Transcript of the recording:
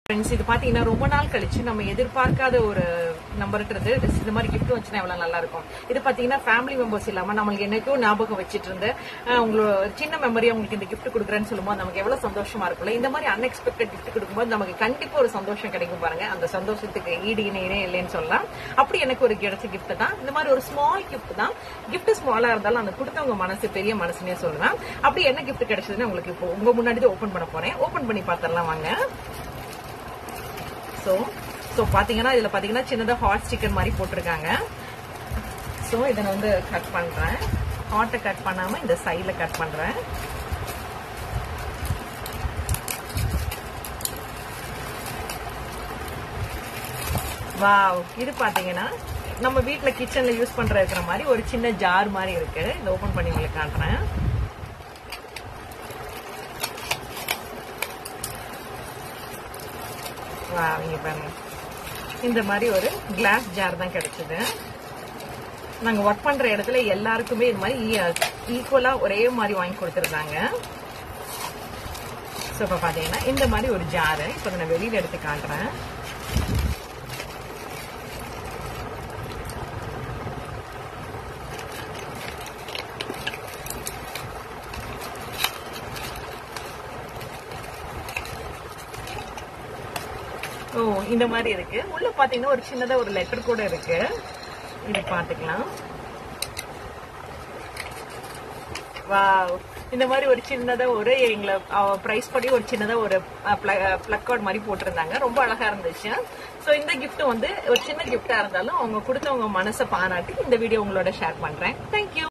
Friends, இது பாத்தீங்கன்னா ரொம்ப நாள் கழிச்சு நம்ம எதிர்பார்க்காத ஒரு நம்பர்ன்றது இந்த மாதிரி கிஃப்ட் வந்துச்சுன்னா எவ்வளவு நல்லா இருக்கும். இது பாத்தீங்கன்னா ஃபேமிலி மெம்பர்ஸ் இல்லாம நம்மளுக்கு என்னைக்கோ ஞாபகம் வச்சுட்டு இருந்த உங்களோட சின்ன மெமரியா உங்களுக்கு இந்த கிஃப்ட் கொடுக்குறேன்னு சொல்லும்போது நமக்கு எவ்வளவு சந்தோஷமா இருக்கும்ல. இந்த மாதிரி அன்எக்ஸ்பெக்டட் கிஃப்ட் கொடுக்கும்போது நமக்கு கண்டிப்பா ஒரு சந்தோஷம் கிடைக்கும் பாருங்க. அந்த சந்தோஷத்துக்கு ஈடு இணையே இல்லைன்னு சொல்லலாம். அப்படி எனக்கு ஒரு கிடைச்ச கிஃப்ட் தான் இந்த மாதிரி ஒரு ஸ்மால் கிஃப்ட் தான். கிஃப்ட் ஸ்மாலா இருந்தாலும் அந்த கொடுத்தவங்க மனசு பெரிய மனசுனே சொல்லுவேன். அப்படி என்ன கிஃப்ட் கிடைச்சதுன்னு உங்களுக்கு இப்போ உங்க முன்னாடி தான் ஓபன் பண்ண போறேன். ஓபன் பண்ணி பார்த்தரலாம் வாங்க. சோ பாத்தீங்கன்னா இதுல பாத்தீங்கன்னா சின்னதா ஹாட் ஸ்டிக்கர் மாதிரி போட்டிருக்காங்க. சோ இதை நான் வந்து கட் பண்றேன். ஹாட்டை கட் பண்ணாம இந்த சைட்ல கட் பண்றேன். வாவ், இது பாத்தீங்கன்னா நம்ம வீட்டுல கிச்சன்ல யூஸ் இருக்கிற மாதிரி ஒரு சின்ன ஜார் மாதிரி இருக்கு. இதை ஓபன் பண்ணி உங்களுக்கு காட்டுறேன். இங்க பாருங்க, இந்த மாதிரி ஒரு கிளாஸ் ஜார் தான் கிடைச்சது. நாங்க ஒர்க் பண்ற இடத்துல எல்லாருக்குமே இது மாதிரி ஈக்குவலா ஒரே மாதிரி வாங்கி கொடுத்துருந்தாங்க. சோ இப்ப பாத்தீங்கன்னா இந்த மாதிரி ஒரு ஜாரு இப்ப நான் வெளியில எடுத்து காட்டுறேன். ஓ, இந்த மாதிரி இருக்கு. உள்ள பாத்தீங்கன்னா ஒரு சின்னதா ஒரு லெட்டர் கூட இருக்கு. இது பாத்துக்கலாம். வாவ், இந்த மாதிரி ஒரு சின்னதா ஒரு எங்களை பிரைஸ் படி ஒரு சின்னதா ஒரு பிளக் கார்டு மாதிரி போட்டிருந்தாங்க. ரொம்ப அழகா இருந்துச்சு. சோ இந்த கிஃப்ட் வந்து ஒரு சின்ன கிஃப்டா இருந்தாலும் அவங்க கொடுத்தவங்க மனசை பாராட்டி இந்த வீடியோ உங்களோட ஷேர் பண்றேன். தேங்க்யூ.